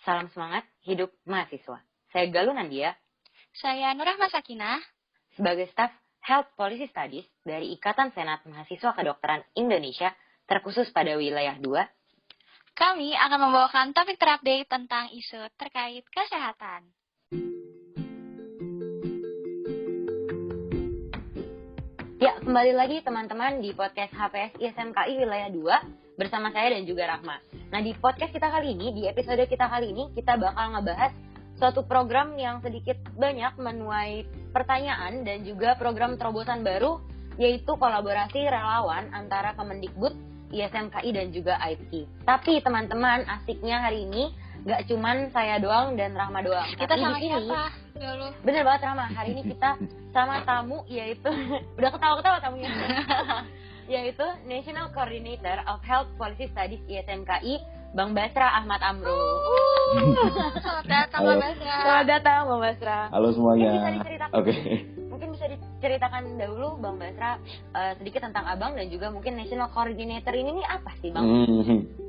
Salam semangat, hidup mahasiswa. Saya Galuh Nandia. Saya Nurrahma Sakinah. Sebagai staf Health Policy Studies dari Ikatan Senat Mahasiswa Kedokteran Indonesia, terkhusus pada wilayah 2. Kami akan membawakan topik terupdate tentang isu terkait kesehatan. Ya, kembali lagi teman-teman di podcast HPS ISMKI wilayah 2 bersama saya dan juga Rahma. Nah, di podcast kita kali ini, di episode kita kali ini, kita bakal ngebahas suatu program yang sedikit banyak menuai pertanyaan dan juga program terobosan baru, yaitu kolaborasi relawan antara Kemendikbud, ISMKI dan juga IPKI. Tapi teman-teman, asiknya hari ini gak cuman saya doang dan Rahma doang. Kita tapi sama di sini, siapa? Bener banget Rahma, hari ini kita sama tamu, yaitu udah ketawa-ketawa tamunya. Yaitu National Coordinator of Health Policy Studies ISMKI, Bang Basra Ahmad Amro. Selamat datang, Bang Basra. Selamat datang, Bang Basra. Halo semuanya. Mungkin bisa diceritakan dahulu, Bang Basra, sedikit tentang Abang dan juga mungkin National Coordinator ini nih apa sih, Bang?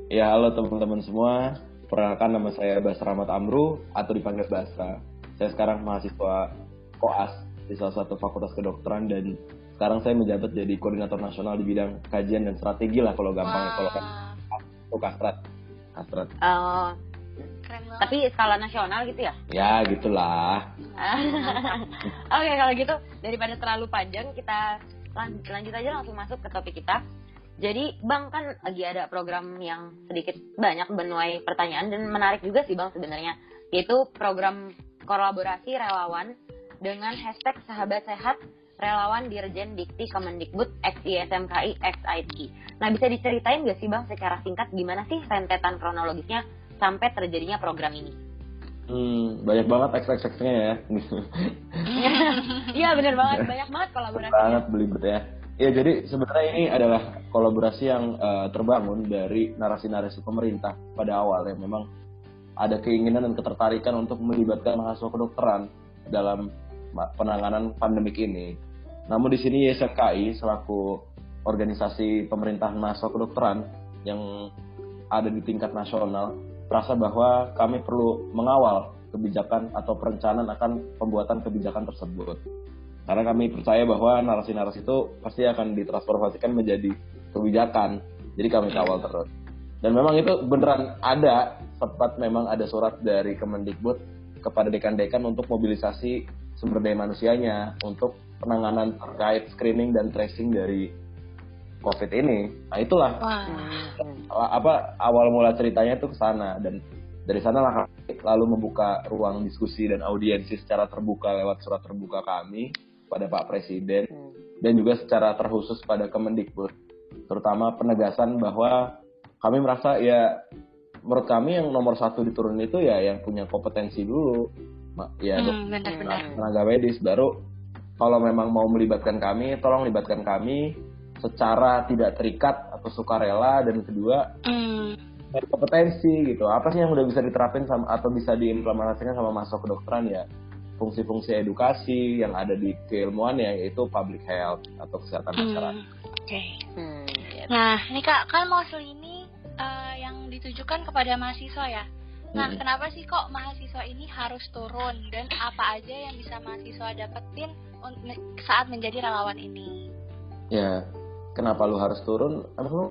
Ya, halo teman-teman semua. Perkenalkan, nama saya Basra Ahmad Amro atau dipanggil Basra. Saya sekarang mahasiswa koas di salah satu fakultas kedokteran dan sekarang saya menjabat jadi koordinator nasional di bidang kajian dan strategi lah kalau gampang. Kalau kan Kastrat. Oh, Keren banget. tapi skala nasional gitu ya? Ya, gitulah. Oke, kalau gitu daripada terlalu panjang, kita lanjut aja langsung masuk ke topik kita. Jadi Bang, kan lagi ada program yang sedikit banyak menuai pertanyaan dan menarik juga sih Bang sebenarnya, yaitu program kolaborasi relawan dengan hashtag Sahabat Sehat Relawan Dirjen Dikti Kemendikbud X ISMKI X IPKI. Nah, bisa diceritain gak sih Bang secara singkat gimana sih rentetan kronologisnya sampai terjadinya program ini? Banyak banget XX-nya ya. Iya benar banget, banyak banget kolaborasinya. Banget belibet ya. Ya, jadi sebenarnya ini adalah kolaborasi yang terbangun dari narasi-narasi pemerintah pada awal ya. Memang ada keinginan dan ketertarikan untuk melibatkan mahasiswa kedokteran dalam penanganan pandemik ini. Namun di sini ISMKI selaku organisasi pemerintahan mahasiswa kedokteran yang ada di tingkat nasional merasa bahwa kami perlu mengawal kebijakan atau perencanaan akan pembuatan kebijakan tersebut. Karena kami percaya bahwa narasi-narasi itu pasti akan ditransformasikan menjadi kebijakan. Jadi kami kawal terus. Dan memang itu beneran ada, sempat memang ada surat dari Kemendikbud kepada dekan-dekan untuk mobilisasi sumber daya manusianya untuk penanganan terkait screening dan tracing dari COVID ini. Nah, itulah awal mula ceritanya itu ke sana, dan dari sanalah kami lalu membuka ruang diskusi dan audiensi secara terbuka lewat surat terbuka kami pada Pak Presiden dan juga secara terkhusus pada Kemendikbud, terutama penegasan bahwa kami merasa ya, menurut kami yang nomor satu diturunin itu ya yang punya kompetensi dulu, ya tenaga medis. Baru kalau memang mau melibatkan kami, tolong libatkan kami secara tidak terikat atau sukarela, dan kedua kompetensi gitu. Apa sih yang udah bisa diterapin atau bisa diimplementasikan sama mahasiswa kedokteran ya? Fungsi-fungsi edukasi yang ada di keilmuan ya, yaitu public health atau kesehatan masyarakat. Oke. Nah, ini Kak, kan mostly ini yang ditujukan kepada mahasiswa ya. Nah, kenapa sih kok mahasiswa ini harus turun, dan apa aja yang bisa mahasiswa dapetin saat menjadi relawan ini? Ya, kenapa lu harus turun? Emang lu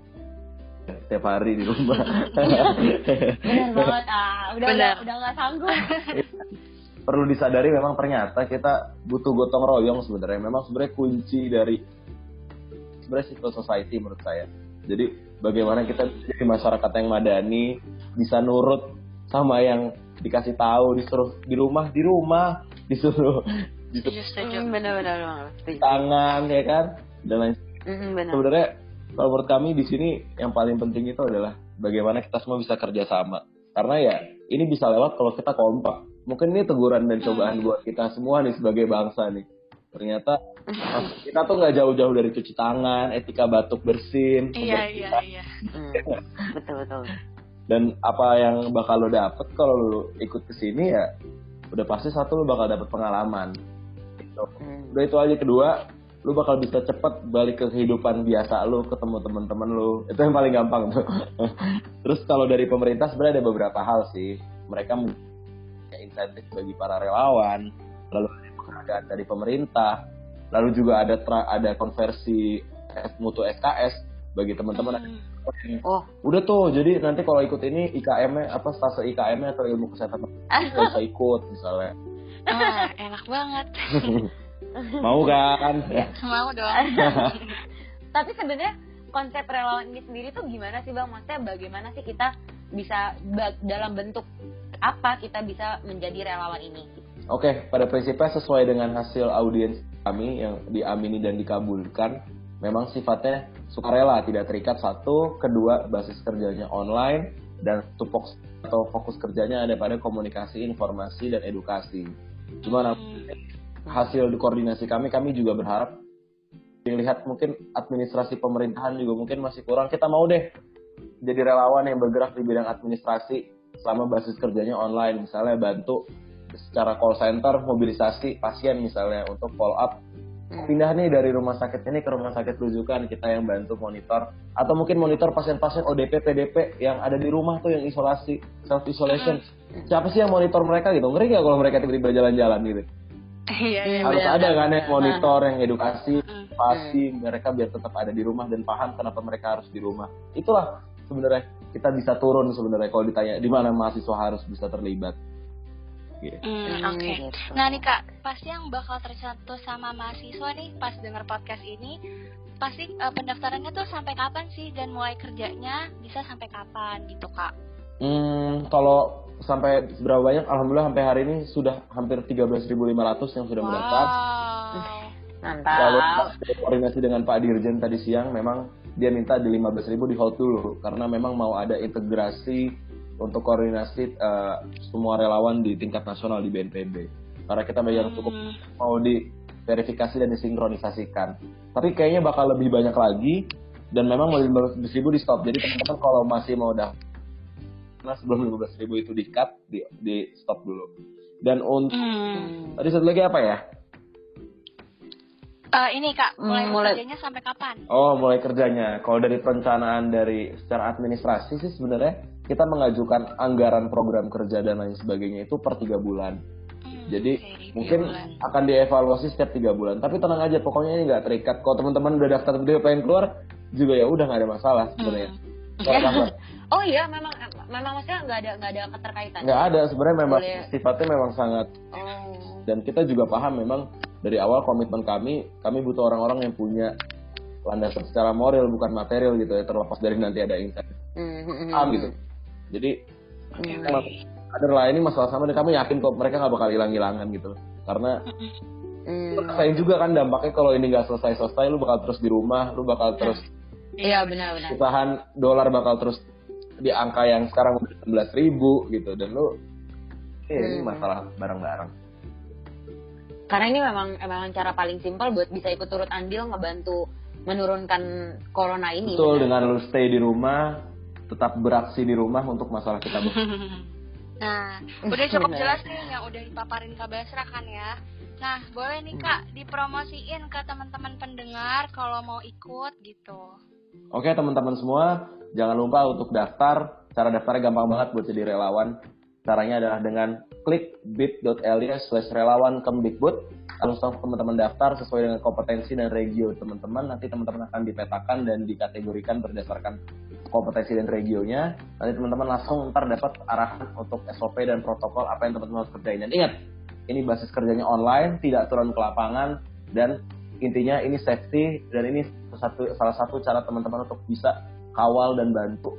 tiap hari di rumah? Benar banget, udah nggak sanggup. Perlu disadari memang ternyata kita butuh gotong royong sebenarnya. Memang sebenarnya kunci dari sebenarnya civil society menurut saya. Jadi bagaimana kita jadi masyarakat yang madani, bisa nurut sama yang dikasih tahu, disuruh di rumah, disuruh benar-benar tangan ya kan, dan lain. Sebenarnya kalau menurut kami di sini yang paling penting itu adalah bagaimana kita semua bisa kerja sama. Karena ya ini bisa lewat kalau kita kompak. Mungkin ini teguran dan cobaan buat kita semua nih sebagai bangsa nih. Ternyata kita tuh nggak jauh-jauh dari cuci tangan, etika batuk bersin. Iya. Betul. Dan apa yang bakal lo dapet kalau lo ikut kesini ya udah pasti satu, lo bakal dapet pengalaman. Gitu. Udah itu aja. Kedua, lo bakal bisa cepet balik ke kehidupan biasa lo, ketemu teman-teman lo. Itu yang paling gampang tuh. Terus kalau dari pemerintah sebenarnya ada beberapa hal sih. mereka punya insentif bagi para relawan, lalu ada penghargaan dari pemerintah, lalu juga ada konversi mutu SKS bagi teman-teman. Udah tuh, jadi nanti kalau ikut ini IKM-nya stase IKM-nya atau ilmu kesehatan nggak usah ikut misalnya. Enak banget. Mau kan? Mau dong. Tapi sebenarnya konsep relawan ini sendiri tuh gimana sih Bang? Maksudnya bagaimana sih kita bisa dalam bentuk apa kita bisa menjadi relawan ini? Oke, pada prinsipnya sesuai dengan hasil audiens kami yang diamini dan dikabulkan, memang sifatnya sukarela, tidak terikat. Satu, kedua basis kerjanya online, dan tupoks atau fokus kerjanya ada pada komunikasi, informasi, dan edukasi. Cuma hasil koordinasi kami juga berharap dilihat mungkin administrasi pemerintahan juga mungkin masih kurang. Kita mau deh jadi relawan yang bergerak di bidang administrasi selama basis kerjanya online, misalnya bantu secara call center mobilisasi pasien misalnya untuk follow up. Pindah nih dari rumah sakit ini ke rumah sakit rujukan, kita yang bantu monitor, atau mungkin monitor pasien-pasien ODP, PDP yang ada di rumah tuh yang isolasi, self isolation. Siapa sih yang monitor mereka gitu? Ngeri nggak kalau mereka tiba-tiba jalan-jalan gitu? Iya, harus ada kan yang monitor, yang edukasi pasti mereka biar tetap ada di rumah dan paham kenapa mereka harus di rumah. Itulah sebenarnya kita bisa turun sebenarnya kalau ditanya di mana mahasiswa harus bisa terlibat. Oke. Nah nih Kak, pasti yang bakal tercantum sama mahasiswa nih pas dengar podcast ini, pasti pendaftarannya tuh sampai kapan sih dan mulai kerjanya bisa sampai kapan gitu Kak? Kalau sampai berapa banyak? Alhamdulillah sampai hari ini sudah hampir 13.500 yang sudah mendaftar. Mantap. Lalu koordinasi dengan Pak Dirjen tadi siang, memang dia minta di 15.000 di hold dulu karena memang mau ada integrasi untuk koordinasi semua relawan di tingkat nasional di BNPB. Karena kita bayar cukup mau diverifikasi dan disinkronisasikan. Tapi kayaknya bakal lebih banyak lagi dan memang mau 15.000 di stop. Jadi teman-teman kalau masih mau daftar sebelum 15.000 itu di-cut, di stop dulu. Dan untuk tadi satu lagi apa ya? Ini Kak, mulai kerjanya sampai kapan? Oh, mulai kerjanya. Kalau dari perencanaan dari secara administrasi sih sebenarnya kita mengajukan anggaran program kerja dan lain sebagainya itu per 3 bulan. Jadi mungkin akan dievaluasi setiap 3 bulan. Tapi tenang aja, pokoknya ini nggak terikat. Kalau teman-teman udah daftar dia pengen keluar juga ya udah nggak ada masalah sebenarnya. Oh iya, memang maksudnya nggak ada keterkaitan. Nggak ada, sebenarnya memang sifatnya memang sangat. Dan kita juga paham memang dari awal komitmen kami butuh orang-orang yang punya landasan secara moral bukan material gitu ya, terlepas dari nanti ada insight gitu. Jadi adalah ini masalah sama dan kami yakin kok mereka nggak bakal hilang-hilangan gitu, karena rasain juga kan dampaknya kalau ini nggak selesai lu bakal terus di rumah, lu bakal terus benar. usahaan dolar bakal terus di angka yang sekarang udah 11.000 gitu, dan lu ini masalah bareng-bareng. Karena ini memang cara paling simpel buat bisa ikut turut andil ngebantu menurunkan corona ini. Betul, dengan lu stay di rumah, tetap beraksi di rumah untuk masalah kita. Nah, udah cukup jelas nih yang udah dipaparin Kak Basra kan ya. Nah, boleh nih Kak dipromosiin ke teman-teman pendengar kalau mau ikut gitu. Oke teman-teman semua, jangan lupa untuk daftar. Cara daftarnya gampang banget buat jadi relawan. Caranya adalah dengan klik bit.ly/relawan-kemdikbud. Lalu teman-teman daftar sesuai dengan kompetensi dan regio teman-teman. Nanti teman-teman akan dipetakan dan dikategorikan berdasarkan kompetensi dan regionya. Nanti teman-teman langsung ntar dapat arahan untuk SOP dan protokol apa yang teman-teman harus kerjain. Dan ingat, ini basis kerjanya online, tidak turun ke lapangan, dan intinya ini safety, dan ini salah satu cara teman-teman untuk bisa kawal dan bantu.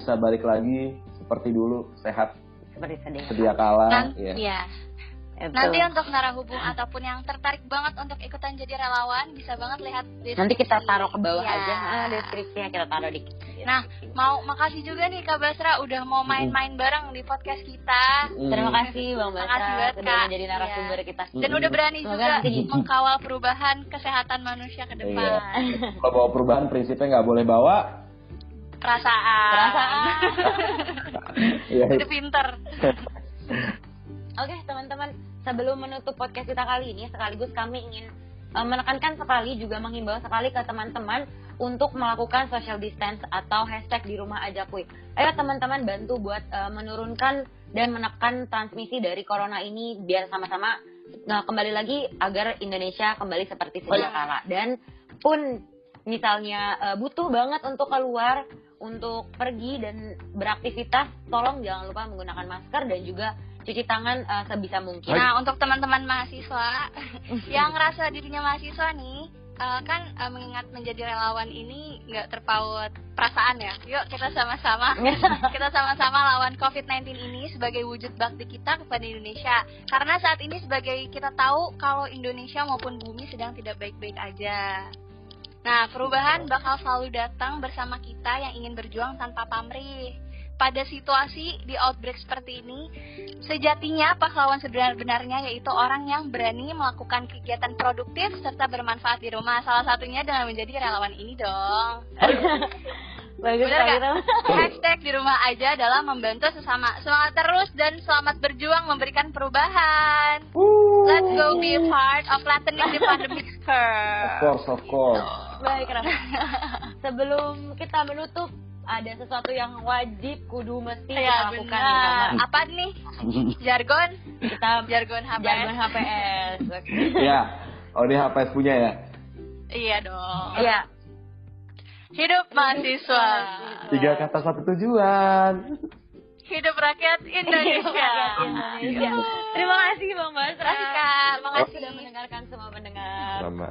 Bisa balik lagi seperti dulu, sehat seperti sedia kala. Nanti untuk narahubung ataupun yang tertarik banget untuk ikutan jadi relawan, bisa banget lihat deskripsi. Nanti kita taruh ke bawah aja deskripsinya, kita taruh di. Nah, makasih juga nih Kak Basra udah mau main-main bareng di podcast kita. Terima kasih Bang Basra sudah menjadi narasumber kita. Dan udah berani juga mengkawal perubahan kesehatan manusia ke depan. Kalau bawa perubahan prinsipnya nggak boleh bawa perasaan. Itu pinter. Oke teman-teman, sebelum menutup podcast kita kali ini, sekaligus kami ingin menekankan sekali, juga menghimbau sekali ke teman-teman untuk melakukan social distance atau hashtag di rumah aja kuy. Ayo teman-teman bantu buat menurunkan dan menekan transmisi dari corona ini biar sama-sama kembali lagi agar Indonesia kembali seperti sedia kala. Dan pun misalnya butuh banget untuk keluar, untuk pergi dan beraktivitas, tolong jangan lupa menggunakan masker dan juga cuci tangan sebisa mungkin. Nah, untuk teman-teman mahasiswa yang ngerasa dirinya mahasiswa nih, kan mengingat menjadi relawan ini nggak terpaut perasaan ya. Yuk kita sama-sama lawan COVID-19 ini sebagai wujud bakti kita kepada Indonesia. Karena saat ini sebagai kita tahu kalau Indonesia maupun bumi sedang tidak baik-baik aja. Nah, perubahan bakal selalu datang bersama kita yang ingin berjuang tanpa pamrih. Pada situasi di outbreak seperti ini, sejatinya pahlawan sebenar-benarnya yaitu orang yang berani melakukan kegiatan produktif serta bermanfaat di rumah. Salah satunya dengan menjadi relawan ini dong. Bagus. Hashtag di rumah aja adalah membantu sesama. Semangat terus dan selamat berjuang memberikan perubahan. Let's go be a part of flattening the pandemic curve. Of course. Baik, sebelum kita menutup, ada sesuatu yang wajib kudu mesti kita lakukan. Apa nih? Jargon HPS. Jargon HPS. Ya, ini HPS punya ya? Iya dong. Iya. Hidup mahasiswa. 3 kata 1 tujuan. Hidup rakyat Indonesia. Terima kasih Bang Basra. Terima kasih Kak. Sudah mendengarkan semua pendengar. Sama.